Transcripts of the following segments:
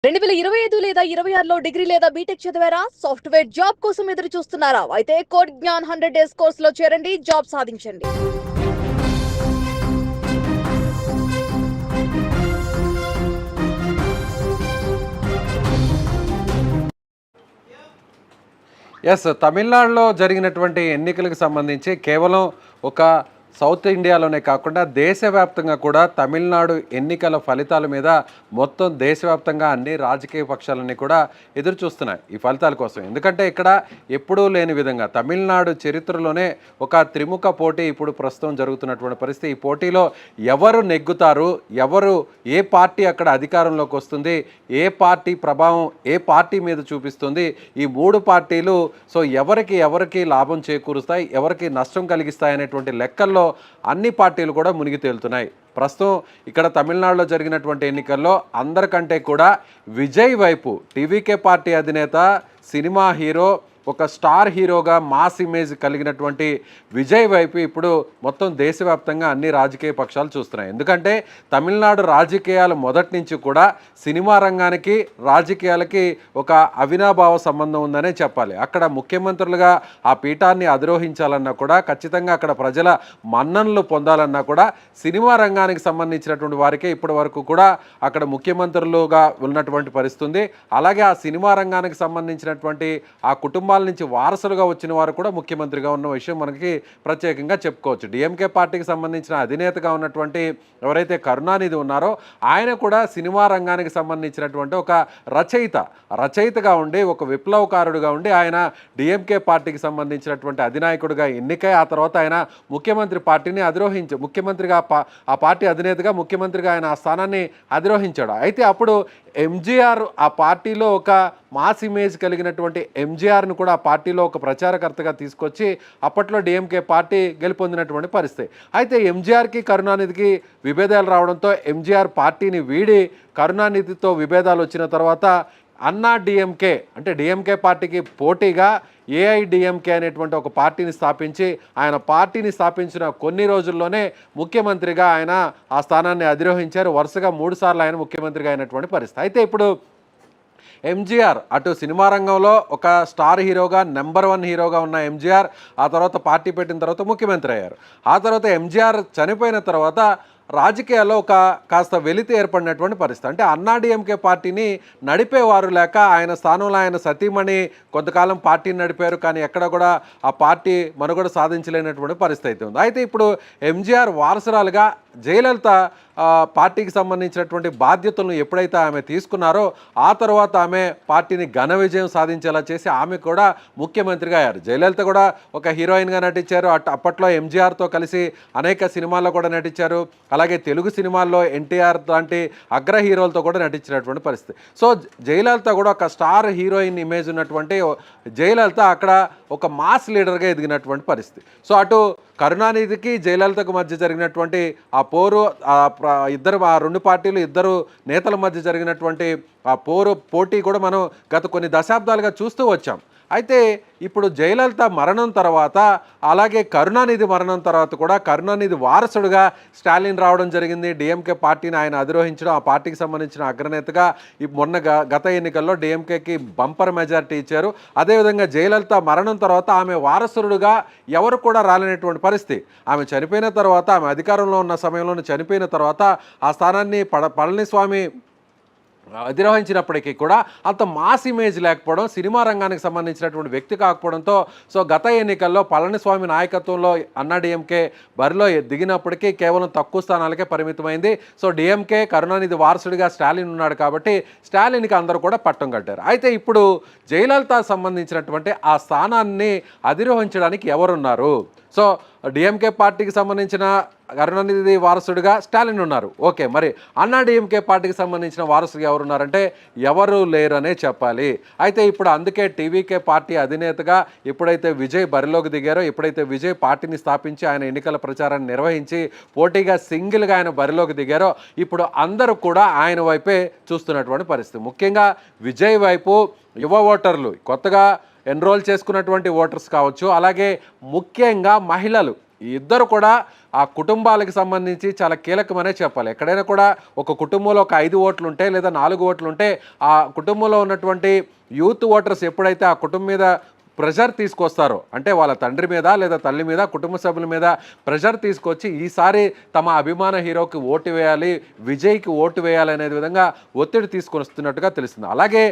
2025 లేదా 26లో డిగ్రీ లేదా బీటెక్ చదివారా? సాఫ్ట్‌వేర్ జాబ్ కోసం ఎదురు చూస్తున్నారా? అయితే కోడ్ జ్ఞాన్ 100 డేస్ కోర్సులో చేరండి, జాబ్ సాధించండి. తమిళనాడులో జరిగినటువంటి ఎన్నికలకు సంబంధించి కేవలం ఒక సౌత్ ఇండియాలోనే కాకుండా దేశవ్యాప్తంగా కూడా తమిళనాడు ఎన్నికల ఫలితాల మీద మొత్తం దేశవ్యాప్తంగా అన్ని రాజకీయ పక్షాలన్నీ కూడా ఎదురు చూస్తున్నాయి ఈ ఫలితాల కోసం. ఎందుకంటే ఇక్కడ ఎప్పుడూ లేని విధంగా తమిళనాడు చరిత్రలోనే ఒక త్రిముఖ పోటీ ఇప్పుడు ప్రస్తుతం జరుగుతున్నటువంటి పరిస్థితి. ఈ పోటీలో ఎవరు నెగ్గుతారు, ఎవరు ఏ పార్టీ అక్కడ అధికారంలోకి వస్తుంది, ఏ పార్టీ ప్రభావం ఏ పార్టీ మీద చూపిస్తుంది, ఈ మూడు పార్టీలు ఎవరికి లాభం చేకూరుస్తాయి, ఎవరికి నష్టం కలిగిస్తాయి అనేటువంటి లెక్కల్లో అన్ని పార్టీలు కూడా మునిగి తేలుతున్నాయి. ప్రస్తుతం ఇక్కడ తమిళనాడులో జరిగినటువంటి ఎన్నికల్లో అందరికంటే కూడా విజయ్ వైపు టీవీకే పార్టీ అధినేత, సినిమా హీరో, ఒక స్టార్ హీరోగా మాస్ ఇమేజ్ కలిగినటువంటి విజయ్ వైపు ఇప్పుడు మొత్తం దేశవ్యాప్తంగా అన్ని రాజకీయ పక్షాలు చూస్తున్నాయి. ఎందుకంటే తమిళనాడు రాజకీయాలు మొదటి నుంచి కూడా సినిమా రంగానికి రాజకీయాలకి ఒక అవినాభావ సంబంధం ఉందనే చెప్పాలి. అక్కడ ముఖ్యమంత్రులుగా ఆ పీఠాన్ని అధిరోహించాలన్నా కూడా, ఖచ్చితంగా అక్కడ ప్రజల మన్ననలు పొందాలన్నా కూడా సినిమా రంగానికి సంబంధించినటువంటి వారికే ఇప్పటి వరకు కూడా అక్కడ ముఖ్యమంత్రులుగా ఉన్నటువంటి పరిస్థితి ఉంది. అలాగే ఆ సినిమా రంగానికి సంబంధించినటువంటి ఆ కుటుంబాల నుంచి వారసులుగా వచ్చిన వారు కూడా ముఖ్యమంత్రిగా ఉన్న విషయం మనకి ప్రత్యేకంగా చెప్పుకోవచ్చు. డిఎంకే పార్టీకి సంబంధించిన అధినేతగా ఉన్నటువంటి ఎవరైతే కరుణానిధి ఉన్నారో ఆయన కూడా సినిమా రంగానికి సంబంధించినటువంటి ఒక రచయితగా ఉండి, ఒక విప్లవకారుడుగా ఉండి ఆయన డిఎంకే పార్టీకి సంబంధించినటువంటి అధినాయకుడిగా ఎన్నికై ఆ తర్వాత ఆయన ముఖ్యమంత్రి పార్టీని ముఖ్యమంత్రిగా ఆ పార్టీ అధినేతగా ముఖ్యమంత్రిగా ఆయన ఆ స్థానాన్ని అధిరోహించాడు. అయితే అప్పుడు ఎంజీఆర్ ఆ పార్టీలో ఒక మాస్ ఇమేజ్ కలిగినటువంటి ఎంజీఆర్ను కూడా ఆ పార్టీలో ఒక ప్రచారకర్తగా తీసుకొచ్చి అప్పట్లో డిఎంకే పార్టీ గెలుపొందినటువంటి పరిస్థితి. అయితే ఎంజీఆర్కి కరుణానిధికి విభేదాలు రావడంతో ఎంజీఆర్ పార్టీని వీడి కరుణానిధితో విభేదాలు వచ్చిన తర్వాత అన్నా డిఎంకే అంటే డిఎంకే పార్టీకి పోటీగా ఏఐడిఎంకే అనేటువంటి ఒక పార్టీని స్థాపించి ఆయన పార్టీని స్థాపించిన కొన్ని రోజుల్లోనే ముఖ్యమంత్రిగా ఆయన ఆ స్థానాన్ని అధిరోహించారు. వరుసగా 3 సార్లు ఆయన ముఖ్యమంత్రిగా అయినటువంటి పరిస్థితి. అయితే ఇప్పుడు ఎంజీఆర్ అటు సినిమా రంగంలో ఒక స్టార్ హీరోగా నెంబర్ 1 హీరోగా ఉన్న ఎంజీఆర్ ఆ తర్వాత పార్టీ పెట్టిన తర్వాత ముఖ్యమంత్రి అయ్యారు. ఆ తర్వాత ఎంజీఆర్ చనిపోయిన తర్వాత రాజకీయాల్లో కాస్త వెలితి ఏర్పడినటువంటి పరిస్థితి. అంటే అన్నాడీఎంకే పార్టీని నడిపేవారు లేక ఆయన స్థానంలో ఆయన సతీమణి కొంతకాలం పార్టీని నడిపారు, కానీ ఎక్కడ కూడా ఆ పార్టీ మనుగడ సాధించలేనటువంటి పరిస్థితి అయితే ఉంది. అయితే ఇప్పుడు ఎంజీఆర్ వారసురాలుగా జయలలిత పార్టీకి సంబంధించినటువంటి బాధ్యతలను ఎప్పుడైతే ఆమె తీసుకున్నారో ఆ తర్వాత ఆమె పార్టీని ఘన విజయం సాధించేలా చేసి ఆమె కూడా ముఖ్యమంత్రిగా అయ్యారు. జయలలిత కూడా ఒక హీరోయిన్గా నటించారు. అప్పట్లో ఎంజీఆర్తో కలిసి అనేక సినిమాల్లో కూడా నటించారు. అలాగే తెలుగు సినిమాల్లో ఎన్టీఆర్ లాంటి అగ్ర హీరోలతో కూడా నటించినటువంటి పరిస్థితి. సో జయలలిత కూడా ఒక స్టార్ హీరోయిన్ ఇమేజ్ ఉన్నటువంటి జయలలిత అక్కడ ఒక మాస్ లీడర్గా ఎదిగినటువంటి పరిస్థితి. సో అటు కరుణానిధికి జయలలితకు మధ్య జరిగినటువంటి ఆ పోరు, ఆ రెండు పార్టీలు ఇద్దరు నేతల మధ్య జరిగినటువంటి ఆ పోటీ కూడా మనం గత కొన్ని దశాబ్దాలుగా చూస్తూ వచ్చాం. అయితే ఇప్పుడు జయలలిత మరణం తర్వాత అలాగే కరుణానిధి మరణం తర్వాత కూడా కరుణానిధి వారసుడుగా స్టాలిన్ రావడం జరిగింది. డిఎంకే పార్టీని ఆయన అధిరోహించడం, ఆ పార్టీకి సంబంధించిన అగ్రనేతగా గత ఎన్నికల్లో డిఎంకేకి బంపర్ మెజారిటీ ఇచ్చారు. అదేవిధంగా జయలలిత మరణం తర్వాత ఆమె వారసుడుగా ఎవరు కూడా రాలేనటువంటి పరిస్థితి. ఆమె చనిపోయిన తర్వాత, ఆమె అధికారంలో ఉన్న సమయంలోనే చనిపోయిన తర్వాత ఆ స్థానాన్ని పళనిస్వామి అధిరోహించినప్పటికీ కూడా అంత మాస్ ఇమేజ్ లేకపోవడం, సినిమా రంగానికి సంబంధించినటువంటి వ్యక్తి కాకపోవడంతో గత ఎన్నికల్లో పళనిస్వామి నాయకత్వంలో అన్నాడీఎంకే బరిలో దిగినప్పటికీ కేవలం తక్కువ స్థానాలకే పరిమితమైంది. డిఎంకే కరుణానిధి వారసుడిగా స్టాలిన్ ఉన్నాడు కాబట్టి స్టాలిన్కి అందరూ కూడా పట్టం కట్టారు. అయితే ఇప్పుడు జయలలిత సంబంధించినటువంటి ఆ స్థానాన్ని అధిరోహించడానికి ఎవరున్నారు? డిఎంకే పార్టీకి సంబంధించిన కరుణానిధి వారసుడిగా స్టాలిన్ ఉన్నారు. ఓకే, మరి అన్నాడీఎంకే పార్టీకి సంబంధించిన వారసుడిగా ఎవరున్నారంటే ఎవరు లేరనే చెప్పాలి. అయితే ఇప్పుడు అందుకే టీవీకే పార్టీ అధినేతగా ఎప్పుడైతే విజయ్ బరిలోకి దిగారో, ఎప్పుడైతే విజయ్ పార్టీని స్థాపించి ఆయన ఎన్నికల ప్రచారాన్ని నిర్వహించి పోటీగా సింగిల్గా ఆయన బరిలోకి దిగారో ఇప్పుడు అందరూ కూడా ఆయన వైపే చూస్తున్నటువంటి పరిస్థితి. ముఖ్యంగా విజయ్ వైపు యువ ఓటర్లు, కొత్తగా ఎన్రోల్ చేసుకున్నటువంటి ఓటర్స్ కావచ్చు, అలాగే ముఖ్యంగా మహిళలు ఈ ఇద్దరు కూడా ఆ కుటుంబాలకు సంబంధించి చాలా కీలకమనే చెప్పాలి. ఎక్కడైనా కూడా ఒక కుటుంబంలో ఒక 5 ఓట్లు ఉంటే లేదా 4 ఓట్లు ఉంటే ఆ కుటుంబంలో ఉన్నటువంటి యూత్ ఓటర్స్ ఎప్పుడైతే ఆ కుటుంబం మీద ప్రెషర్ తీసుకొస్తారో, అంటే వాళ్ళ తండ్రి మీద లేదా తల్లి మీద కుటుంబ సభ్యుల మీద ప్రెషర్ తీసుకొచ్చి ఈసారి తమ అభిమాన హీరోకి ఓటు వేయాలి, విజయ్కి ఓటు వేయాలి అనే విధంగా ఒత్తిడి తీసుకొని వస్తున్నట్టుగా తెలుస్తుంది. అలాగే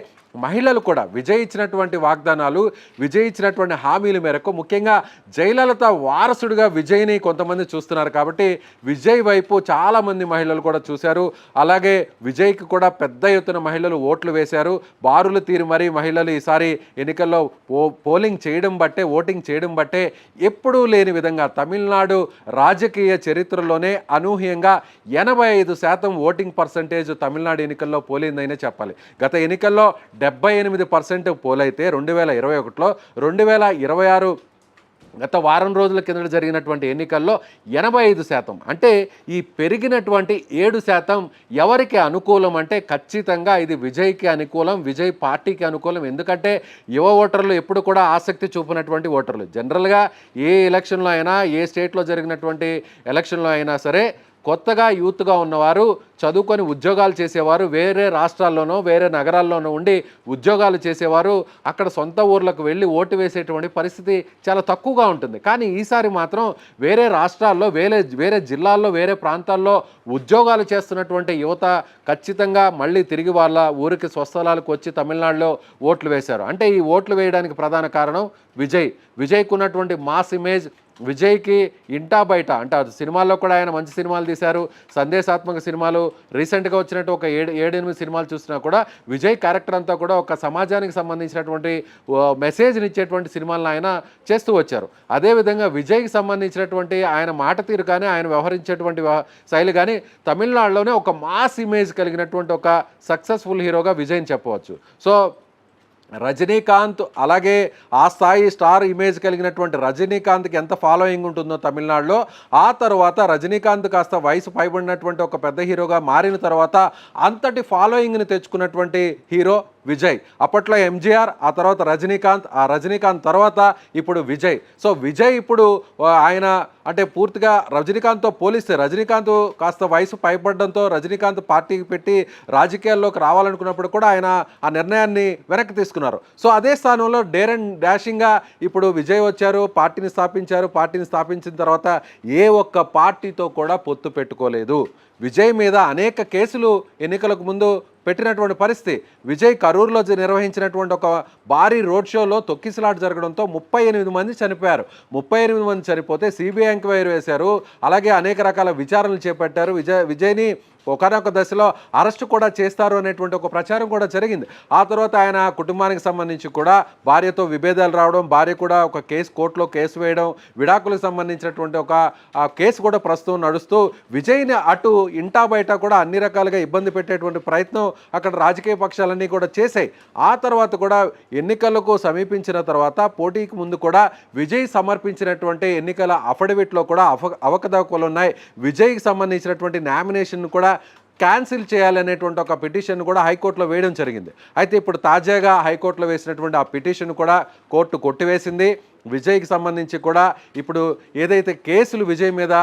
మహిళలు కూడా విజయ్ ఇచ్చినటువంటి వాగ్దానాలు, విజయ్ ఇచ్చినటువంటి హామీల మేరకు ముఖ్యంగా జయలలిత వారసుడిగా విజయ్ని కొంతమంది చూస్తున్నారు. కాబట్టి విజయ్ వైపు చాలామంది మహిళలు కూడా చూశారు. అలాగే విజయ్కి కూడా పెద్ద ఎత్తున మహిళలు ఓట్లు వేశారు. బారులు తీరి మరీ మహిళలు ఈసారి ఎన్నికల్లో పోలింగ్ చేయడం బట్టే, ఓటింగ్ చేయడం బట్టే ఎప్పుడూ లేని విధంగా తమిళనాడు రాజకీయ చరిత్రలోనే అనూహ్యంగా 85% ఓటింగ్ పర్సంటేజ్ తమిళనాడు ఎన్నికల్లో పోలిందనే చెప్పాలి. గత ఎన్నికల్లో 78% పోలైతే 2021లో 2026 గత వారం రోజుల కింద జరిగినటువంటి ఎన్నికల్లో 85%. అంటే ఈ పెరిగినటువంటి 7% ఎవరికి అనుకూలం అంటే ఖచ్చితంగా ఇది విజయ్కి అనుకూలం, విజయ్ పార్టీకి అనుకూలం. ఎందుకంటే యువ ఓటర్లు ఎప్పుడు కూడా ఆసక్తి చూపినటువంటి ఓటర్లు. జనరల్గా ఏ ఎలక్షన్లో అయినా, ఏ స్టేట్లో జరిగినటువంటి ఎలక్షన్లో అయినా సరే కొత్తగా యూత్గా ఉన్నవారు, చదువుకొని ఉద్యోగాలు చేసేవారు, వేరే రాష్ట్రాల్లోనో వేరే నగరాల్లోనో ఉండి ఉద్యోగాలు చేసేవారు అక్కడ సొంత ఊర్లకు వెళ్ళి ఓటు వేసేటువంటి పరిస్థితి చాలా తక్కువగా ఉంటుంది. కానీ ఈసారి మాత్రం వేరే రాష్ట్రాల్లో, వేరే జిల్లాల్లో, వేరే ప్రాంతాల్లో ఉద్యోగాలు చేస్తున్నటువంటి యువత ఖచ్చితంగా మళ్ళీ తిరిగి వాళ్ళ ఊరికి స్వస్థలాలకు వచ్చి తమిళనాడులో ఓట్లు వేశారు. అంటే ఈ ఓట్లు వేయడానికి ప్రధాన కారణం విజయ్కు ఉన్నటువంటి మాస్ ఇమేజ్. విజయ్కి ఇంటా బయట అంటే అది సినిమాల్లో కూడా ఆయన మంచి సినిమాలు తీశారు, సందేశాత్మక సినిమాలు, రీసెంట్గా వచ్చినట్టు ఒక 7-8 సినిమాలు చూసినా కూడా విజయ్ క్యారెక్టర్ అంతా కూడా ఒక సమాజానికి సంబంధించినటువంటి మెసేజ్ని ఇచ్చేటువంటి సినిమాలను ఆయన చేస్తూ వచ్చారు. అదేవిధంగా విజయ్కి సంబంధించినటువంటి ఆయన మాట తీరు కానీ, ఆయన వ్యవహరించేటువంటి శైలి కానీ తమిళనాడులోనే ఒక మాస్ ఇమేజ్ కలిగినటువంటి ఒక సక్సెస్ఫుల్ హీరోగా విజయ్ని చెప్పవచ్చు. సో రజనీకాంత్ అలాగే ఆ స్థాయి స్టార్ ఇమేజ్ కలిగినటువంటి రజనీకాంత్కి ఎంత ఫాలోయింగ్ ఉంటుందో తమిళనాడులో, ఆ తర్వాత రజనీకాంత్ కాస్త వయసు పైబడినటువంటి ఒక పెద్ద హీరోగా మారిన తర్వాత అంతటి ఫాలోయింగ్ని తెచ్చుకున్నటువంటి హీరో విజయ్. అప్పట్లో ఎంజీఆర్, ఆ తర్వాత రజనీకాంత్, ఆ రజనీకాంత్ తర్వాత ఇప్పుడు విజయ్. సో విజయ్ ఇప్పుడు ఆయన అంటే పూర్తిగా రజనీకాంత్తో పోలిస్తే రజనీకాంత్ కాస్త వయసు పైపడడంతో రజనీకాంత్ పార్టీకి పెట్టి రాజకీయాల్లోకి రావాలనుకున్నప్పుడు కూడా ఆయన ఆ నిర్ణయాన్ని వెనక్కి తీసుకున్నారు. సో అదే స్థానంలో డేర్ అండ్ డాషింగ్గా ఇప్పుడు విజయ్ వచ్చారు, పార్టీని స్థాపించారు. పార్టీని స్థాపించిన తర్వాత ఏ ఒక్క పార్టీతో కూడా పొత్తు పెట్టుకోలేదు. విజయ్ మీద అనేక కేసులు ఎన్నికలకు ముందు పెట్టినటువంటి పరిస్థితి. విజయ్ కరూరులో నిర్వహించినటువంటి ఒక భారీ రోడ్ షోలో తొక్కిసలాట జరగడంతో 38 మంది చనిపోయారు. 38 మంది చనిపోతే సిబిఐ ఎంక్వైరీ వేశారు. అలాగే అనేక రకాల విచారణలు చేపట్టారు. విజయ్ని ఒకనొక దశలో అరెస్టు కూడా చేస్తారు అనేటువంటి ఒక ప్రచారం కూడా జరిగింది. ఆ తర్వాత ఆయన కుటుంబానికి సంబంధించి కూడా భార్యతో విభేదాలు రావడం, భార్య కూడా ఒక కోర్టులో కేసు వేయడం, విడాకులకు సంబంధించినటువంటి ఒక కేసు కూడా ప్రస్తుతం నడుస్తూ విజయ్ని అటు ఇంటా బయట కూడా అన్ని రకాలుగా ఇబ్బంది పెట్టేటువంటి ప్రయత్నం అక్కడ రాజకీయ పక్షాలన్నీ కూడా చేశాయి. ఆ తర్వాత కూడా ఎన్నికలకు సమీపించిన తర్వాత పోటీకి ముందు కూడా విజయ్ సమర్పించినటువంటి ఎన్నికల అఫిడవిట్లో కూడా అవకతవకలు ఉన్నాయి. విజయ్కి సంబంధించినటువంటి నామినేషన్ కూడా క్యాన్సిల్ చేయాలనేటువంటి ఒక పిటిషన్ కూడా హైకోర్టులో వేయడం జరిగింది. అయితే ఇప్పుడు తాజాగా హైకోర్టులో వేసినటువంటి ఆ పిటిషన్ కూడా కోర్టు కొట్టివేసింది. విజయ్కి సంబంధించి కూడా ఇప్పుడు ఏదైతే కేసులు విజయ్ మీద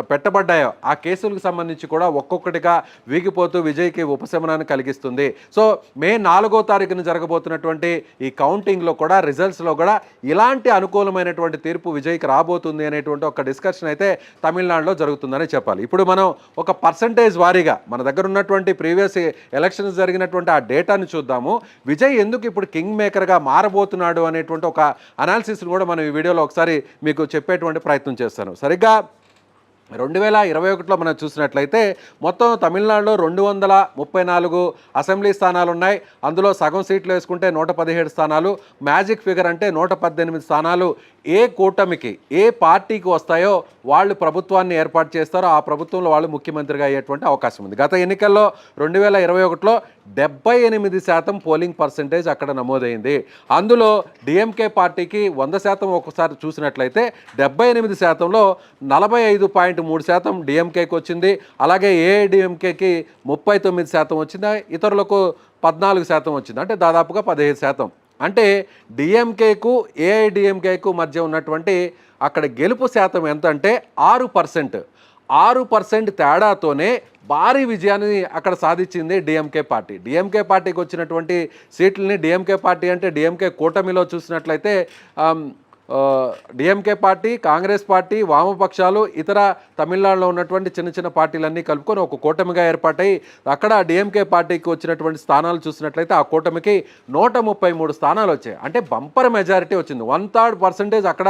పెట్టబడ్డాయో ఆ కేసులకు సంబంధించి కూడా ఒక్కొక్కటిగా వీగిపోతూ విజయ్కి ఉపశమనాన్ని కలిగిస్తుంది. సో మే 4వ తారీఖున జరగబోతున్నటువంటి ఈ కౌంటింగ్లో కూడా, రిజల్ట్స్లో కూడా ఇలాంటి అనుకూలమైనటువంటి తీర్పు విజయ్కి రాబోతుంది అనేటువంటి ఒక డిస్కషన్ అయితే తమిళనాడులో జరుగుతుందని చెప్పాలి. ఇప్పుడు మనం ఒక పర్సంటేజ్ వారీగా మన దగ్గర ఉన్నటువంటి ప్రీవియస్ ఎలక్షన్స్ జరిగినటువంటి ఆ డేటాను చూద్దాము. విజయ్ ఎందుకు ఇప్పుడు కింగ్ మేకర్గా మారబోతున్నాడు అనేటువంటి ఒక అనాలిసిస్ను కూడా మనం ఈ వీడియోలో ఒకసారి మీకు చెప్పేటువంటి ప్రయత్నం చేస్తాను. సరిగ్గా 2021లో మనం చూసినట్లయితే మొత్తం తమిళనాడులో 234 అసెంబ్లీ స్థానాలు ఉన్నాయి. అందులో సగం సీట్లు వేసుకుంటే 117 స్థానాలు, మ్యాజిక్ ఫిగర్ అంటే 118 స్థానాలు ఏ కూటమికి, ఏ పార్టీకి వస్తాయో వాళ్ళు ప్రభుత్వాన్ని ఏర్పాటు చేస్తారో ఆ ప్రభుత్వంలో వాళ్ళు ముఖ్యమంత్రిగా అయ్యేటువంటి అవకాశం ఉంది. గత ఎన్నికల్లో 2021లో 78% పోలింగ్ పర్సెంటేజ్ అక్కడ నమోదైంది. అందులో డిఎంకే పార్టీకి 100% ఒకసారి చూసినట్లయితే 78%లో 45.3% డిఎంకేకి వచ్చింది. అలాగే ఏఐడిఎంకేకి 39% వచ్చింది, ఇతరులకు 14% వచ్చింది. అంటే దాదాపుగా 15%. అంటే డిఎంకేకు ఏఐడిఎంకేకు మధ్య ఉన్నటువంటి అక్కడ గెలుపు శాతం ఎంత అంటే 6%. 6% తేడాతోనే భారీ విజయాన్ని అక్కడ సాధించింది డిఎంకే పార్టీ. డిఎంకే పార్టీకి వచ్చినటువంటి సీట్లని, డిఎంకే పార్టీ అంటే డిఎంకే కూటమిలో చూసినట్లయితే డిఎంకే పార్టీ, కాంగ్రెస్ పార్టీ, వామపక్షాలు, ఇతర తమిళనాడులో ఉన్నటువంటి చిన్న చిన్న పార్టీలన్నీ కలుపుకొని ఒక కూటమిగా ఏర్పాటై అక్కడ డిఎంకే పార్టీకి వచ్చినటువంటి స్థానాలు చూసినట్లయితే ఆ కూటమికి 133 స్థానాలు వచ్చాయి. అంటే బంపర్ మెజారిటీ వచ్చింది. 1/3% అక్కడ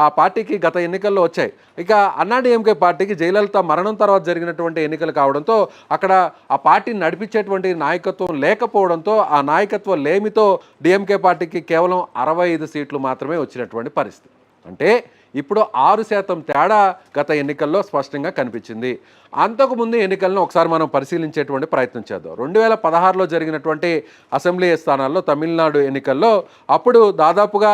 ఆ పార్టీకి గత ఎన్నికల్లో వచ్చాయి. ఇక అన్నా డిఎంకే పార్టీకి జయలలిత మరణం తర్వాత జరిగినటువంటి ఎన్నికలు కావడంతో అక్కడ ఆ పార్టీని నడిపించేటువంటి నాయకత్వం లేకపోవడంతో ఆ నాయకత్వ లేమితో డిఎంకే పార్టీకి కేవలం 65 సీట్లు మాత్రమే వచ్చినటువంటి పరిస్థితి. అంటే ఇప్పుడు 6% తేడా గత ఎన్నికల్లో స్పష్టంగా కనిపించింది. అంతకుముందు ఎన్నికలను ఒకసారి మనం పరిశీలించేటువంటి ప్రయత్నం చేద్దాం. 2016లో జరిగినటువంటి అసెంబ్లీ స్థానాల్లో తమిళనాడు ఎన్నికల్లో అప్పుడు దాదాపుగా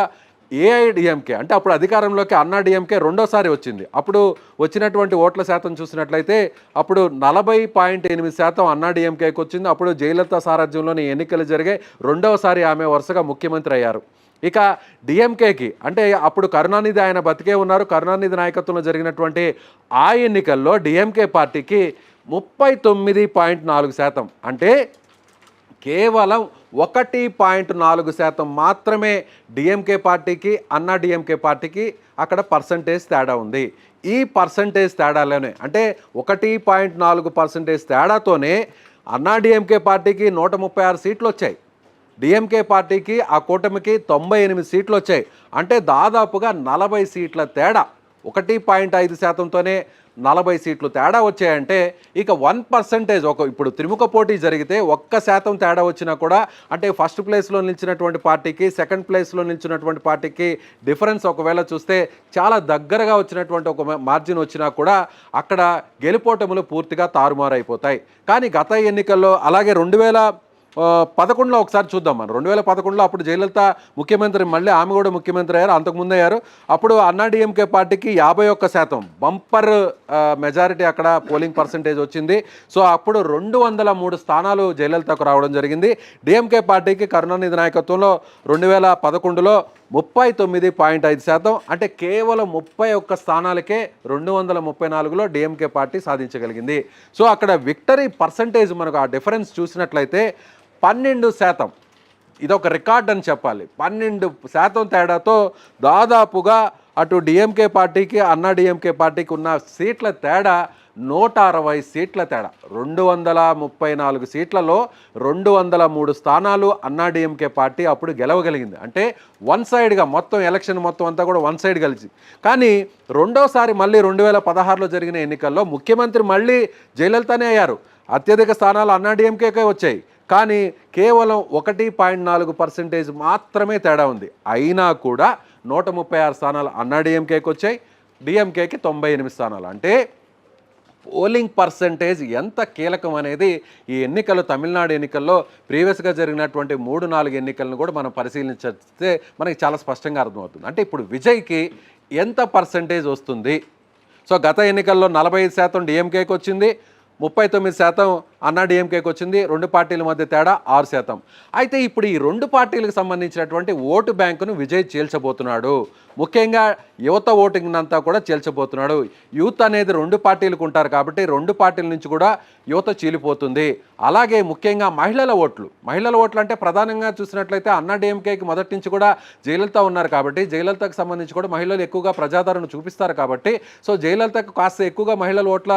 ఏఐడిఎంకే అంటే అప్పుడు అధికారంలోకి అన్నా డిఎంకే రెండోసారి వచ్చింది. అప్పుడు వచ్చినటువంటి ఓట్ల శాతం చూసినట్లయితే అప్పుడు 40.8% అన్నా డిఎంకేకి వచ్చింది. అప్పుడు జయలలిత సారథ్యంలోని ఎన్నికలు జరిగాయి. రెండవసారి ఆమె వరుసగా ముఖ్యమంత్రి అయ్యారు. ఇక డిఎంకేకి అంటే అప్పుడు కరుణానిధి ఆయన బతికే ఉన్నారు. కరుణానిధి నాయకత్వంలో జరిగినటువంటి ఆ ఎన్నికల్లో డిఎంకే పార్టీకి 39.4% అంటే కేవలం 1.4% మాత్రమే డిఎంకే పార్టీకి, అన్నా డిఎంకే పార్టీకి అక్కడ పర్సంటేజ్ తేడా ఉంది. ఈ పర్సంటేజ్ తేడాలోనే అంటే 1.4% తేడాతోనే అన్నా డిఎంకే పార్టీకి 136 సీట్లు వచ్చాయి. డిఎంకే పార్టీకి ఆ కూటమికి 98 సీట్లు వచ్చాయి. అంటే దాదాపుగా 40 సీట్ల తేడా, 1.5%తోనే 40 సీట్లు తేడా వచ్చాయంటే ఇక 1% ఇప్పుడు త్రిముఖ పోటీ జరిగితే 1% తేడా వచ్చినా కూడా అంటే ఫస్ట్ ప్లేస్లో నిలిచినటువంటి పార్టీకి, సెకండ్ ప్లేస్లో నిలిచినటువంటి పార్టీకి డిఫరెన్స్ ఒకవేళ చూస్తే చాలా దగ్గరగా వచ్చినటువంటి ఒక మార్జిన్ వచ్చినా కూడా అక్కడ గెలుపోటములు పూర్తిగా తారుమారైపోతాయి. కానీ గత ఎన్నికల్లో అలాగే 2011లో ఒకసారి చూద్దాం మనం. 2011లో అప్పుడు జయలలిత ముఖ్యమంత్రి, మళ్ళీ ఆమె కూడా ముఖ్యమంత్రి అయ్యారు, అంతకుముందు అయ్యారు. అప్పుడు అన్నా డిఎంకే పార్టీకి 51% బంపర్ మెజారిటీ అక్కడ పోలింగ్ పర్సంటేజ్ వచ్చింది. సో అప్పుడు 203 స్థానాలు జయలలితకు రావడం జరిగింది. డిఎంకే పార్టీకి కరుణానిధి నాయకత్వంలో 2011లో 39.5% అంటే కేవలం 31 స్థానాలకే 234లో డిఎంకే పార్టీ సాధించగలిగింది. సో అక్కడ విక్టరీ పర్సంటేజ్ మనకు ఆ డిఫరెన్స్ చూసినట్లయితే 12%. ఇదొక రికార్డ్ అని చెప్పాలి. 12% తేడాతో దాదాపుగా అటు డిఎంకే పార్టీకి, అన్నా డిఎంకే పార్టీకి ఉన్న సీట్ల తేడా 160 సీట్ల తేడా. 234 సీట్లలో 203 స్థానాలు అన్నా డిఎంకే పార్టీ అప్పుడు గెలవగలిగింది. అంటే వన్ సైడ్గా మొత్తం ఎలక్షన్ మొత్తం అంతా కూడా వన్ సైడ్ కలిసి. కానీ రెండోసారి మళ్ళీ 2016లో జరిగిన ఎన్నికల్లో ముఖ్యమంత్రి మళ్ళీ జయలలితనే అయ్యారు. అత్యధిక స్థానాలు అన్నా డిఎంకేకే వచ్చాయి. కానీ కేవలం 1.4% మాత్రమే తేడా ఉంది. అయినా కూడా 136 స్థానాలు అన్నా డిఎంకేకి వచ్చాయి, డిఎంకేకి 98 స్థానాలు. అంటే పోలింగ్ పర్సంటేజ్ ఎంత కీలకం అనేది ఈ ఎన్నికలు, తమిళనాడు ఎన్నికల్లో ప్రీవియస్గా జరిగినటువంటి 3-4 ఎన్నికలను కూడా మనం పరిశీలించితే మనకి చాలా స్పష్టంగా అర్థమవుతుంది. అంటే ఇప్పుడు విజయ్కి ఎంత పర్సంటేజ్ వస్తుంది? సో గత ఎన్నికల్లో 45% డిఎంకేకి వచ్చింది, 39% అన్నా డిఎంకేకి వచ్చింది. రెండు పార్టీల మధ్య తేడా 6%. అయితే ఇప్పుడు ఈ రెండు పార్టీలకు సంబంధించినటువంటి ఓటు బ్యాంకును విజయ్ చీల్చబోతున్నాడు. ముఖ్యంగా యువత ఓటింగ్ అంతా కూడా చీల్చబోతున్నాడు. యూత్ అనేది రెండు పార్టీలకు ఉంటారు కాబట్టి రెండు పార్టీల నుంచి కూడా యువత చీలిపోతుంది. అలాగే ముఖ్యంగా మహిళల ఓట్లు అంటే ప్రధానంగా చూసినట్లయితే అన్నా డిఎంకేకి మొదటి నుంచి కూడా జయలలిత ఉన్నారు కాబట్టి జయలలితకు సంబంధించి కూడా మహిళలు ఎక్కువగా ప్రజాదరణ చూపిస్తారు కాబట్టి సో జయలలితకు కాస్త ఎక్కువగా మహిళల ఓట్ల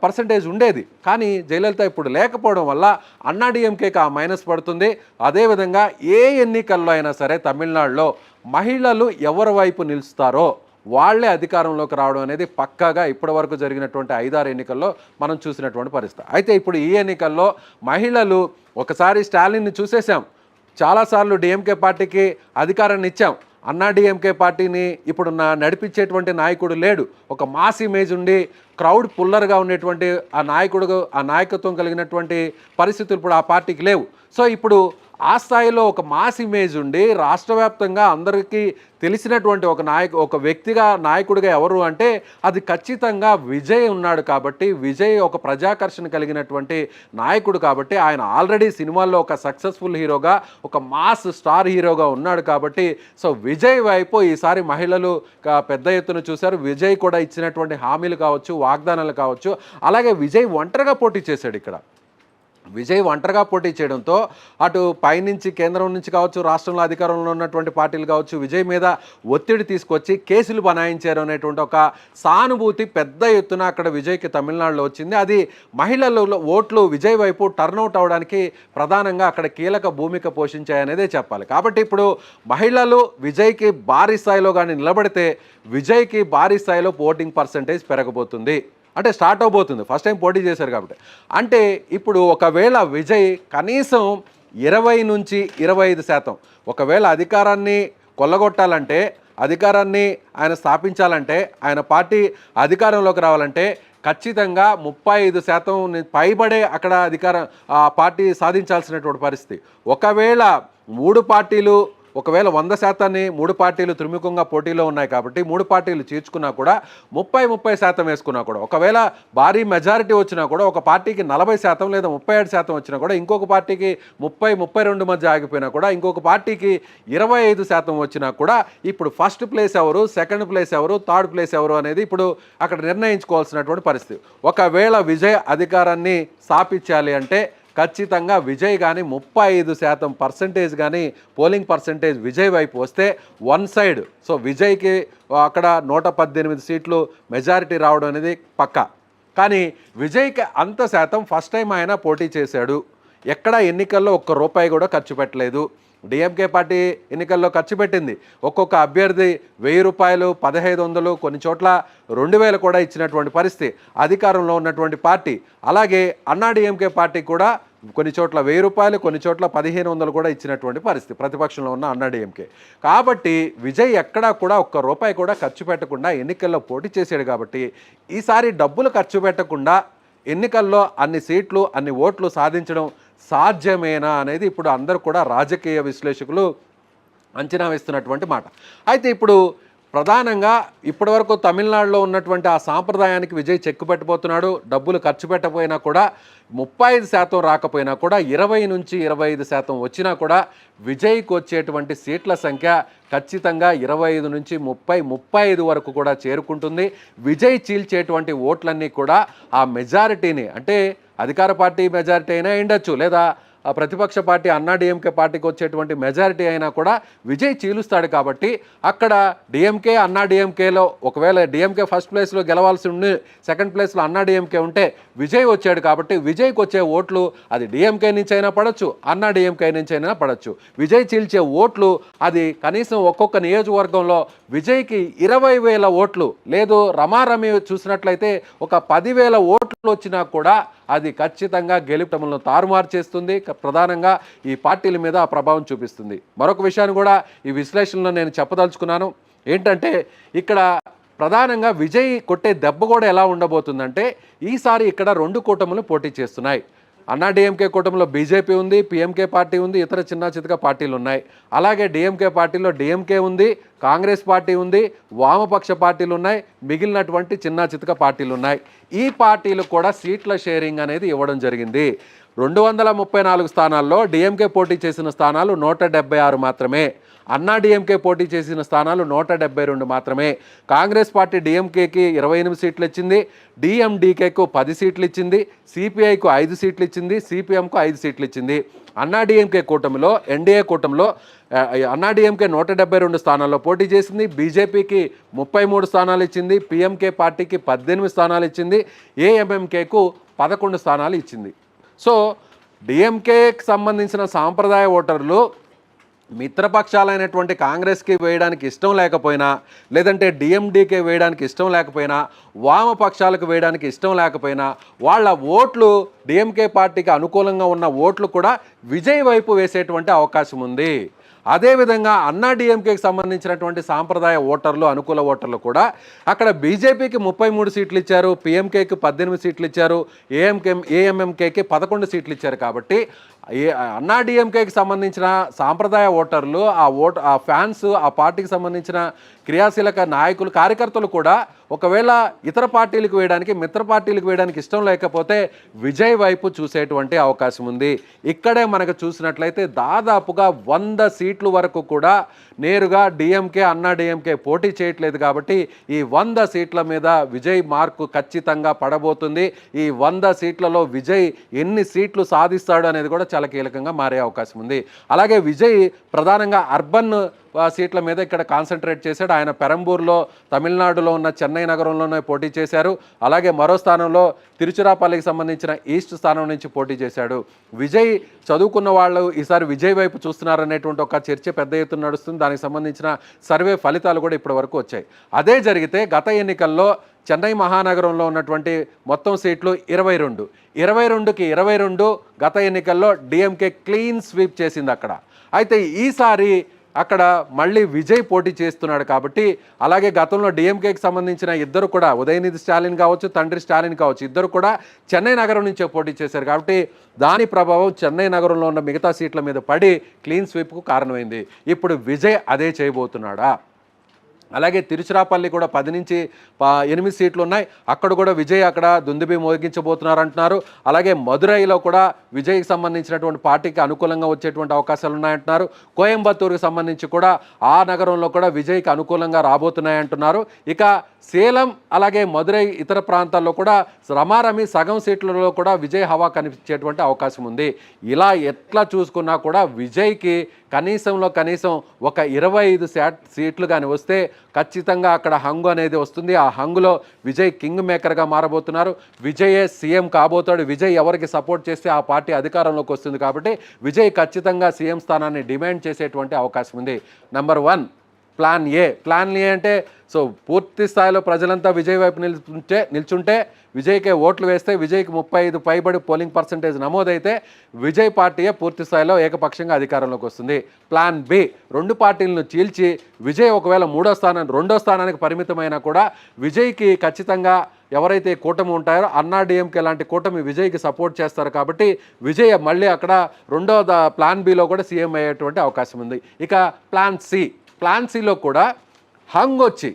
పర్సంటేజ్ ఉండేది. కానీ జయలలిత ఇప్పుడు లేకపోవడం వల్ల అన్నా డిఎంకేకి ఆ మైనస్ పడుతుంది. అదేవిధంగా ఏ ఎన్నికల్లో అయినా సరే తమిళనాడులో మహిళలు ఎవరి వైపు నిలుస్తారో వాళ్లే అధికారంలోకి రావడం అనేది పక్కాగా ఇప్పటివరకు జరిగినటువంటి 5-6 ఎన్నికల్లో మనం చూసినటువంటి పరిస్థితి. అయితే ఇప్పుడు ఈ ఎన్నికల్లో మహిళలు ఒకసారి స్టాలిన్ని చూసేసాం, చాలాసార్లు డిఎంకే పార్టీకి అధికారాన్ని ఇచ్చాం. అన్నా డిఎంకే పార్టీని ఇప్పుడు నడిపించేటువంటి నాయకుడు లేడు. ఒక మాస్ ఇమేజ్ ఉండి క్రౌడ్ పుల్లర్గా ఉండేటువంటి ఆ నాయకత్వం కలిగినటువంటి పరిస్థితులు ఇప్పుడు ఆ పార్టీకి లేవు. సో ఇప్పుడు ఆ స్థాయిలో ఒక మాస్ ఇమేజ్ ఉండి రాష్ట్ర వ్యాప్తంగా అందరికీ తెలిసినటువంటి ఒక వ్యక్తిగా నాయకుడిగా ఎవరు అంటే అది ఖచ్చితంగా విజయ్ ఉన్నాడు. కాబట్టి విజయ్ ఒక ప్రజాకర్షణ కలిగినటువంటి నాయకుడు కాబట్టి ఆయన ఆల్రెడీ సినిమాల్లో ఒక సక్సెస్ఫుల్ హీరోగా, ఒక మాస్ స్టార్ హీరోగా ఉన్నాడు కాబట్టి సో విజయ్ వైపు ఈసారి మహిళలు పెద్ద ఎత్తున చూశారు. విజయ్ కూడా ఇచ్చినటువంటి హామీలు కావచ్చు, వాగ్దానాలు కావచ్చు, అలాగే విజయ్ ఒంటరిగా పోటీ చేశాడు. ఇక్కడ విజయ్ ఒంటరిగా పోటీ చేయడంతో అటు పైనుంచి కేంద్రం నుంచి కావచ్చు, రాష్ట్రంలో అధికారంలో ఉన్నటువంటి పార్టీలు కావచ్చు, విజయ్ మీద ఒత్తిడి తీసుకొచ్చి కేసులు బనాయించారు అనేటువంటి ఒక సానుభూతి పెద్ద ఎత్తున అక్కడ విజయ్కి తమిళనాడులో వచ్చింది. అది మహిళల ఓట్లు విజయ్ వైపు టర్న్అవుట్ అవడానికి ప్రధానంగా అక్కడ కీలక భూమిక పోషించాయనేదే చెప్పాలి. కాబట్టి ఇప్పుడు మహిళలు విజయ్కి భారీ స్థాయిలో కానీ నిలబడితే విజయ్కి భారీ స్థాయిలో ఓటింగ్ పర్సంటేజ్ పెరగబోతుంది. అంటే స్టార్ట్ అవబోతుంది. ఫస్ట్ టైం పోటీ చేశారు కాబట్టి. అంటే ఇప్పుడు ఒకవేళ విజయ్ కనీసం 20 నుంచి 25%, ఒకవేళ అధికారాన్ని కొల్లగొట్టాలంటే, అధికారాన్ని ఆయన స్థాపించాలంటే, ఆయన పార్టీ అధికారంలోకి రావాలంటే ఖచ్చితంగా 35% పైబడే అక్కడ పార్టీ సాధించాల్సినటువంటి పరిస్థితి. ఒకవేళ 3 పార్టీలు ఒకవేళ 100% 3 పార్టీలు త్రిముఖంగా పోటీలో ఉన్నాయి కాబట్టి 3 పార్టీలు చేర్చుకున్నా కూడా 30% వేసుకున్నా కూడా, ఒకవేళ భారీ మెజారిటీ వచ్చినా కూడా ఒక పార్టీకి 40% లేదా 37% వచ్చినా కూడా, ఇంకొక పార్టీకి 30-32 మధ్య ఆగిపోయినా కూడా, ఇంకొక పార్టీకి 25% వచ్చినా కూడా ఇప్పుడు ఫస్ట్ ప్లేస్ ఎవరు, సెకండ్ ప్లేస్ ఎవరు, థర్డ్ ప్లేస్ ఎవరు అనేది ఇప్పుడు అక్కడ నిర్ణయించుకోవాల్సినటువంటి పరిస్థితి. ఒకవేళ విజయ్ అధికారాన్ని స్థాపించాలి అంటే ఖచ్చితంగా విజయ్ కానీ 35% కానీ పోలింగ్ పర్సంటేజ్ విజయ్ వైపు వస్తే వన్ సైడ్. సో విజయ్కి అక్కడ 118 సీట్లు మెజారిటీ రావడం అనేది పక్కా. కానీ విజయ్కి అంత శాతం ఫస్ట్ టైం ఆయన పోటీ చేశాడు. ఎక్కడ ఎన్నికల్లో ₹1 కూడా ఖర్చు పెట్టలేదు. డిఎంకే పార్టీ ఎన్నికల్లో ఖర్చు పెట్టింది. ఒక్కొక్క అభ్యర్థి ₹1000, 1500, కొన్ని చోట్ల 2000 కూడా ఇచ్చినటువంటి పరిస్థితి అధికారంలో ఉన్నటువంటి పార్టీ. అలాగే అన్నా డిఎంకే పార్టీ కూడా కొన్ని చోట్ల ₹1000, కొన్ని చోట్ల 1500 కూడా ఇచ్చినటువంటి పరిస్థితి ప్రతిపక్షంలో ఉన్న అన్నా డిఎంకే. కాబట్టి విజయ్ ఎక్కడా కూడా ₹1 కూడా ఖర్చు పెట్టకుండా ఎన్నికల్లో పోటీ చేశాడు. కాబట్టి ఈసారి డబ్బులు ఖర్చు పెట్టకుండా ఎన్నికల్లో అన్ని సీట్లు, అన్ని ఓట్లు సాధించడం సాధ్యమేనా అనేది ఇప్పుడు అందరూ కూడా రాజకీయ విశ్లేషకులు అంచనా వేస్తున్నటువంటి మాట. అయితే ఇప్పుడు ప్రధానంగా ఇప్పటివరకు తమిళనాడులో ఉన్నటువంటి ఆ సాంప్రదాయానికి విజయ్ చెక్కు పెట్టబోతున్నాడు. డబ్బులు ఖర్చు పెట్టకపోయినా కూడా 35% రాకపోయినా కూడా 20 నుంచి 25% వచ్చినా కూడా విజయ్కి వచ్చేటువంటి సీట్ల సంఖ్య ఖచ్చితంగా 25 నుంచి 35 వరకు కూడా చేరుకుంటుంది. విజయ్ చీల్చేటువంటి ఓట్లన్నీ కూడా ఆ మెజారిటీని, అంటే అధికార పార్టీ మెజారిటీ అయినా ఉండొచ్చు, లేదా ప్రతిపక్ష పార్టీ అన్నా డిఎంకే పార్టీకి వచ్చేటువంటి మెజారిటీ అయినా కూడా విజయ్ చీలుస్తాడు. కాబట్టి అక్కడ డిఎంకే, అన్నా డిఎంకేలో ఒకవేళ డిఎంకే ఫస్ట్ ప్లేస్లో గెలవాల్సి ఉండి సెకండ్ ప్లేస్లో అన్నా డిఎంకే ఉంటే విజయ్ వచ్చాడు. కాబట్టి విజయ్కి వచ్చే ఓట్లు అది డిఎంకే నుంచి అయినా పడవచ్చు, అన్నా డిఎంకే నుంచి అయినా పడవచ్చు. విజయ్ చీల్చే ఓట్లు అది కనీసం ఒక్కొక్క నియోజకవర్గంలో విజయ్కి 20,000 ఓట్లు, లేదు రమారమి చూసినట్లయితే ఒక 10,000 ఓట్లు వచ్చినా కూడా అది ఖచ్చితంగా గెలుపుటములను తారుమారు చేస్తుంది. ప్రధానంగా ఈ పార్టీల మీద ఆ ప్రభావం చూపిస్తుంది. మరొక విషయాన్ని కూడా ఈ విశ్లేషణలో నేను చెప్పదలుచుకున్నాను. ఏంటంటే ఇక్కడ ప్రధానంగా విజయ్ కొట్టే దెబ్బ కూడా ఎలా ఉండబోతుందంటే, ఈసారి ఇక్కడ 2 కూటములు పోటీ చేస్తున్నాయి. అన్నా డిఎంకే కూటమిలో బీజేపీ ఉంది, పిఎంకే పార్టీ ఉంది, ఇతర చిన్న చితక పార్టీలు ఉన్నాయి. అలాగే డిఎంకే పార్టీలో డిఎంకే ఉంది, కాంగ్రెస్ పార్టీ ఉంది, వామపక్ష పార్టీలు ఉన్నాయి, మిగిలినటువంటి చిన్న చితక పార్టీలు ఉన్నాయి. ఈ పార్టీలు కూడా సీట్ల షేరింగ్ అనేది ఇవ్వడం జరిగింది. 234 స్థానాల్లో డిఎంకే పోటీ చేసిన స్థానాలు 176 మాత్రమే. అన్నా డిఎంకే పోటీ చేసిన స్థానాలు 172 మాత్రమే. కాంగ్రెస్ పార్టీ డిఎంకేకి 28 సీట్లు ఇచ్చింది, డిఎండికేకు 10 సీట్లు ఇచ్చింది, సిపిఐకు 5 సీట్లు ఇచ్చింది, సిపిఎంకు 5 సీట్లు ఇచ్చింది. అన్నా డిఎంకే కూటమిలో, ఎన్డీఏ కూటమిలో అన్నా డిఎంకే 172 స్థానాల్లో పోటీ చేసింది, బీజేపీకి 33 స్థానాలు ఇచ్చింది, పిఎంకే పార్టీకి 18 స్థానాలు ఇచ్చింది, ఏఎంఎంకేకు 11 స్థానాలు ఇచ్చింది. సో డిఎంకేకి సంబంధించిన సాంప్రదాయ ఓటర్లు మిత్రపక్షాలైనటువంటి కాంగ్రెస్కి వేయడానికి ఇష్టం లేకపోయినా, లేదంటే డిఎండికే వేయడానికి ఇష్టం లేకపోయినా, వామపక్షాలకు వేయడానికి ఇష్టం లేకపోయినా, వాళ్ళ ఓట్లు డిఎంకే పార్టీకి అనుకూలంగా ఉన్న ఓట్లు కూడా విజయ్ వైపు వేసేటువంటి అవకాశం ఉంది. అదేవిధంగా అన్నా డిఎంకేకి సంబంధించినటువంటి సాంప్రదాయ ఓటర్లు, అనుకూల ఓటర్లు కూడా అక్కడ బీజేపీకి 33 సీట్లు ఇచ్చారు, పిఎంకేకి 18 సీట్లు ఇచ్చారు, ఏఎంఎంకేకి 11 సీట్లు ఇచ్చారు. కాబట్టి ఏ అన్నా డిఎంకేకి సంబంధించిన సాంప్రదాయ ఓటర్లు, ఆ ఫ్యాన్స్, ఆ పార్టీకి సంబంధించిన క్రియాశీలక నాయకులు, కార్యకర్తలు కూడా ఒకవేళ ఇతర పార్టీలకు వేయడానికి, మిత్ర పార్టీలకు వేయడానికి ఇష్టం లేకపోతే విజయ్ వైపు చూసేటువంటి అవకాశం ఉంది. ఇక్కడే మనకు చూసినట్లయితే దాదాపుగా 100 సీట్ల వరకు కూడా నేరుగా డిఎంకే, అన్నా డిఎంకే పోటీ చేయట్లేదు. కాబట్టి ఈ 100 సీట్ల మీద విజయ్ మార్కు ఖచ్చితంగా పడబోతుంది. ఈ 100 సీట్లలో విజయ్ ఎన్ని సీట్లు సాధిస్తాడు అనేది కూడా చాలా కీలకంగా మారే అవకాశం ఉంది. అలాగే విజయ్ ప్రధానంగా అర్బన్ సీట్ల మీద ఇక్కడ కాన్సన్ట్రేట్ చేశాడు. ఆయన పెరంబూర్లో, తమిళనాడులో ఉన్న చెన్నై నగరంలోనే పోటీ చేశారు. అలాగే మరో స్థానంలో తిరుచిరాపల్లికి సంబంధించిన ఈస్ట్ స్థానం నుంచి పోటీ చేశాడు. విజయ్ చదువుకున్న వాళ్ళు ఈసారి విజయ్ వైపు చూస్తున్నారనేటువంటి ఒక చర్చ పెద్ద ఎత్తున నడుస్తుంది. దానికి సంబంధించిన సర్వే ఫలితాలు కూడా ఇప్పటి వరకు వచ్చాయి. అదే జరిగితే గత ఎన్నికల్లో చెన్నై మహానగరంలో ఉన్నటువంటి మొత్తం సీట్లు 22. 22కి 22 గత ఎన్నికల్లో డిఎంకే క్లీన్ స్వీప్ చేసింది అక్కడ. అయితే ఈసారి అక్కడ మళ్ళీ విజయ్ పోటీ చేస్తున్నాడు. కాబట్టి అలాగే గతంలో డిఎంకేకి సంబంధించిన ఇద్దరు కూడా, ఉదయనిధి స్టాలిన్ కావచ్చు, తండ్రి స్టాలిన్ కావచ్చు, ఇద్దరు కూడా చెన్నై నగరం నుంచే పోటీ చేశారు. కాబట్టి దాని ప్రభావం చెన్నై నగరంలో ఉన్న మిగతా సీట్ల మీద పడి క్లీన్ స్వీప్కు కారణమైంది. ఇప్పుడు విజయ్ అదే చేయబోతున్నాడా? అలాగే తిరుచిరాపల్లి కూడా 10 నుంచి 8 సీట్లు ఉన్నాయి. అక్కడ కూడా విజయ్ అక్కడ దుందుబి మోగించబోతున్నారు అంటున్నారు. అలాగే మదురైలో కూడా విజయ్కి సంబంధించినటువంటి పార్టీకి అనుకూలంగా వచ్చేటువంటి అవకాశాలు ఉన్నాయంటున్నారు. కోయంబత్తూరుకి సంబంధించి కూడా ఆ నగరంలో కూడా విజయ్కి అనుకూలంగా రాబోతున్నాయంటున్నారు. ఇక సేలం అలాగే మదురై ఇతర ప్రాంతాల్లో కూడా రమారమి సగం సీట్లలో కూడా విజయ్ హవా కనిపించేటువంటి అవకాశం ఉంది. ఇలా ఎట్లా చూసుకున్నా కూడా విజయ్కి కనీసం ఒక 25 సీట్లు కానీ వస్తే ఖచ్చితంగా అక్కడ హంగు అనేది వస్తుంది. ఆ హంగులో విజయ్ కింగ్ మేకర్గా మారబోతున్నారు. విజయే సీఎం కాబోతాడు. విజయ్ ఎవరికి సపోర్ట్ చేస్తే ఆ పార్టీ అధికారంలోకి వస్తుంది. కాబట్టి విజయ్ ఖచ్చితంగా సీఎం స్థానాన్ని డిమాండ్ చేసేటువంటి అవకాశం ఉంది. నెంబర్ 1 ప్లాన్ ఏ అంటే పూర్తి స్థాయిలో ప్రజలంతా విజయ్ వైపు నిల్చుంటే విజయ్కే ఓట్లు వేస్తే విజయ్కి 35 పైబడి పోలింగ్ పర్సంటేజ్ నమోదైతే విజయ్ పార్టీయే పూర్తి స్థాయిలో ఏకపక్షంగా అధికారంలోకి వస్తుంది. ప్లాన్ బి, 2 పార్టీలను చీల్చి విజయ్ ఒకవేళ రెండో స్థానానికి పరిమితమైనా కూడా విజయ్కి ఖచ్చితంగా ఎవరైతే కూటమి ఉంటారో అన్నా డిఎంకే లాంటి కూటమి విజయ్కి సపోర్ట్ చేస్తారు. కాబట్టి విజయ్ మళ్ళీ అక్కడ ప్లాన్ బిలో కూడా సీఎం అయ్యేటువంటి అవకాశం ఉంది. ఇక ప్లాన్ సిలో కూడా హంగ్ వచ్చి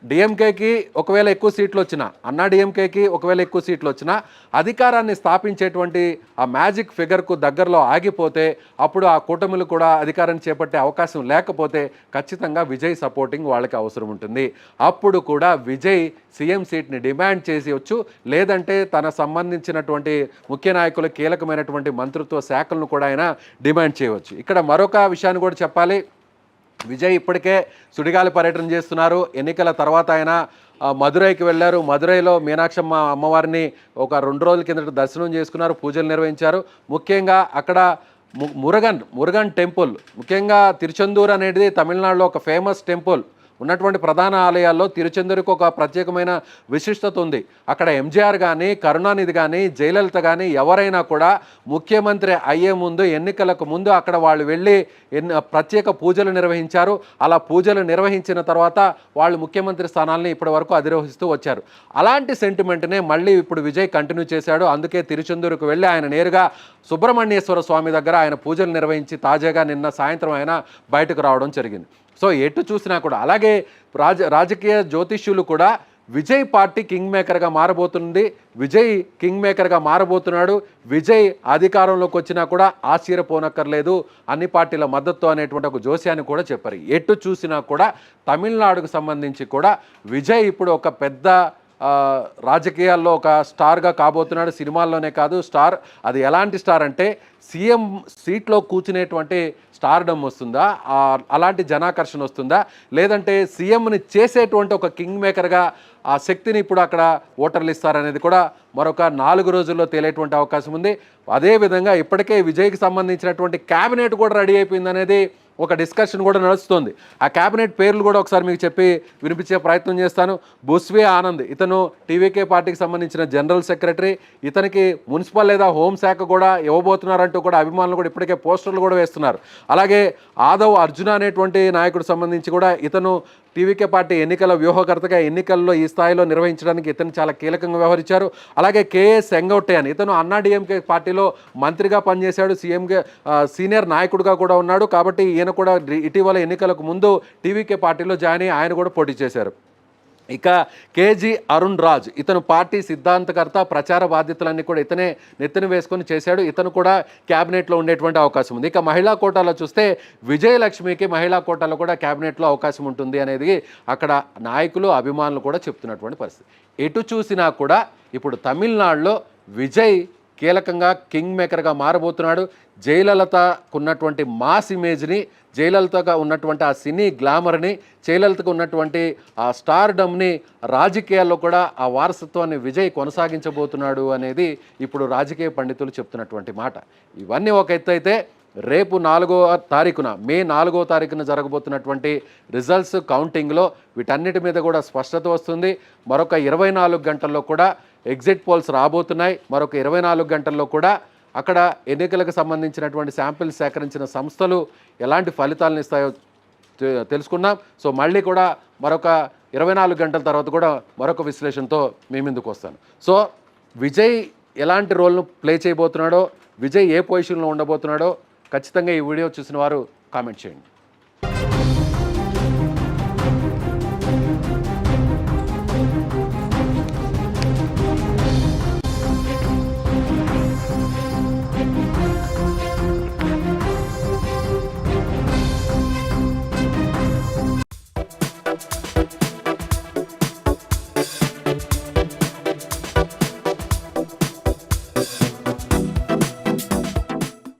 డిఎంకేకి ఒకవేళ ఎక్కువ సీట్లు వచ్చినా, అన్నా డిఎంకేకి ఒకవేళ ఎక్కువ సీట్లు వచ్చినా అధికారాన్ని స్థాపించేటువంటి ఆ మ్యాజిక్ ఫిగర్కు దగ్గరలో ఆగిపోతే అప్పుడు ఆ కూటమిలు కూడా అధికారాన్ని చేపట్టే అవకాశం లేకపోతే ఖచ్చితంగా విజయ్ సపోర్టింగ్ వాళ్ళకి అవసరం ఉంటుంది. అప్పుడు కూడా విజయ్ సీఎం సీట్ని డిమాండ్ చేసేయచ్చు. లేదంటే తన సంబంధించినటువంటి ముఖ్య నాయకులు, కీలకమైనటువంటి మంత్రిత్వ శాఖలను కూడా ఆయన డిమాండ్ చేయవచ్చు. ఇక్కడ మరొక విషయాన్ని కూడా చెప్పాలి. విజయ్ ఇప్పటికే సుడిగాలి పర్యటన చేస్తున్నారు. ఎన్నికల తర్వాత ఆయన మదురైకి వెళ్ళారు. మదురైలో మీనాక్షమ్మ అమ్మవారిని ఒక 2 రోజుల కిందట దర్శనం చేసుకున్నారు, పూజలు నిర్వహించారు. ముఖ్యంగా అక్కడ మురుగన్ టెంపుల్, ముఖ్యంగా తిరుచెందూరు అనేది తమిళనాడులో ఒక ఫేమస్ టెంపుల్. ఉన్నటువంటి ప్రధాన ఆలయాల్లో తిరుచెందూరుకు ఒక ప్రత్యేకమైన విశిష్టత ఉంది. అక్కడ ఎంజీఆర్ కానీ, కరుణానిధి కానీ, జయలలిత కానీ ఎవరైనా కూడా ముఖ్యమంత్రి అయ్యే ముందు, ఎన్నికలకు ముందు అక్కడ వాళ్ళు వెళ్ళి ప్రత్యేక పూజలు నిర్వహించారు. అలా పూజలు నిర్వహించిన తర్వాత వాళ్ళు ముఖ్యమంత్రి స్థానాల్ని ఇప్పటి వరకు అధిరోహిస్తూ వచ్చారు. అలాంటి సెంటిమెంట్నే మళ్ళీ ఇప్పుడు విజయ్ కంటిన్యూ చేశాడు. అందుకే తిరుచెందూరుకు వెళ్ళి ఆయన నేరుగా సుబ్రహ్మణ్యేశ్వర స్వామి దగ్గర ఆయన పూజలు నిర్వహించి తాజాగా నిన్న సాయంత్రం ఆయన బయటకు రావడం జరిగింది. ఎటు చూసినా కూడా అలాగే రాజకీయ జ్యోతిష్యులు కూడా విజయ్ పార్టీ కింగ్ మేకర్గా మారబోతుంది, విజయ్ కింగ్ మేకర్గా మారబోతున్నాడు, విజయ్ అధికారంలోకి వచ్చినా కూడా ఆశ్చర్యపోనక్కర్లేదు, అన్ని పార్టీల మద్దతు అనేటువంటి ఒక జోస్యాన్ని కూడా చెప్పారు. ఎటు చూసినా కూడా తమిళనాడుకు సంబంధించి కూడా విజయ్ ఇప్పుడు ఒక పెద్ద రాజకీయాల్లో ఒక స్టార్గా కాబోతున్నాడు. సినిమాల్లోనే కాదు స్టార్. అది ఎలాంటి స్టార్ అంటే సీఎం సీట్లో కూర్చునేటువంటి స్టార్డమ్ వస్తుందా, అలాంటి జనాకర్షణ వస్తుందా, లేదంటే సీఎంని చేసేటువంటి ఒక కింగ్ మేకర్గా ఆ శక్తిని ఇప్పుడు అక్కడ ఓటర్లు ఇస్తారనేది కూడా మరొక 4 రోజుల్లో తేలేటువంటి అవకాశం ఉంది. అదేవిధంగా ఇప్పటికే విజయ్కి సంబంధించినటువంటి క్యాబినెట్ కూడా రెడీ అయిపోయింది అనేది ఒక డిస్కషన్ కూడా నడుస్తుంది. ఆ క్యాబినెట్ పేర్లు కూడా ఒకసారి మీకు చెప్పి వినిపించే ప్రయత్నం చేస్తాను. బుస్వే ఆనంద్, ఇతను టీవీకే పార్టీకి సంబంధించిన జనరల్ సెక్రటరీ. ఇతనికి మున్సిపల్ లేదా హోంశాఖ కూడా ఇవ్వబోతున్నారంటూ కూడా అభిమానులు కూడా ఇప్పటికే పోస్టర్లు కూడా వేస్తున్నారు. అలాగే ఆదవ్ అర్జున అనేటువంటి నాయకుడు సంబంధించి కూడా ఇతను టీవీకే పార్టీ ఎన్నికల వ్యూహకర్తగా ఎన్నికల్లో ఈ స్థాయిలో నిర్వహించడానికి ఇతను చాలా కీలకంగా వ్యవహరించారు. అలాగే కేఏ సెంగౌట్టే అని ఇతను అన్నాడీఎంకే పార్టీలో మంత్రిగా పనిచేశాడు, సీఎంగా సీనియర్ నాయకుడిగా కూడా ఉన్నాడు. కాబట్టి ఈయన కూడా ఇటీవల ఎన్నికలకు ముందు టీవీకే పార్టీలో జాయిన్ అయ్యి ఆయన కూడా పోటీ చేశారు. ఇక కేజీ అరుణ్ రాజ్ ఇతను పార్టీ సిద్ధాంతకర్త, ప్రచార బాధ్యతలన్నీ కూడా ఇతనే నెత్తిన వేసుకొని చేశాడు. ఇతను కూడా క్యాబినెట్లో ఉండేటువంటి అవకాశం ఉంది. ఇక మహిళా కోటాలో చూస్తే విజయలక్ష్మికి మహిళా కోటాలో కూడా క్యాబినెట్లో అవకాశం ఉంటుంది అనేది అక్కడ నాయకులు, అభిమానులు కూడా చెప్తున్నటువంటి పరిస్థితి. ఎటు చూసినా కూడా ఇప్పుడు తమిళనాడులో విజయ్ కీలకంగా కింగ్ మేకర్గా మారబోతున్నాడు. జయలలితకున్నటువంటి మాస్ ఇమేజ్ని, జయలలితగా ఉన్నటువంటి ఆ సినీ గ్లామర్ని, జయలలితకు ఉన్నటువంటి ఆ స్టార్డమ్ని రాజకీయాల్లో కూడా ఆ వారసత్వాన్ని విజయ్ కొనసాగించబోతున్నాడు అనేది ఇప్పుడు రాజకీయ పండితులు చెప్తున్నటువంటి మాట. ఇవన్నీ ఒక ఎత్తు అయితే రేపు మే 4వ తారీఖున జరగబోతున్నటువంటి రిజల్ట్స్ కౌంటింగ్లో వీటన్నిటి మీద కూడా స్పష్టత వస్తుంది. మరొక 24 గంటల్లో కూడా ఎగ్జిట్ పోల్స్ రాబోతున్నాయి. మరొక 24 గంటల్లో కూడా అక్కడ ఎన్నికలకు సంబంధించినటువంటి శాంపిల్స్ సేకరించిన సంస్థలు ఎలాంటి ఫలితాలను ఇస్తాయో తెలుసుకున్నాం. సో మళ్ళీ కూడా మరొక 24 గంటల తర్వాత కూడా మరొక విశ్లేషణతో మీ ముందుకు వస్తాను. సో విజయ్ ఎలాంటి రోల్ను ప్లే చేయబోతున్నాడో, విజయ్ ఏ పొజిషన్లో ఉండబోతున్నాడో ఖచ్చితంగా ఈ వీడియో చూసిన వారు కామెంట్ చేయండి.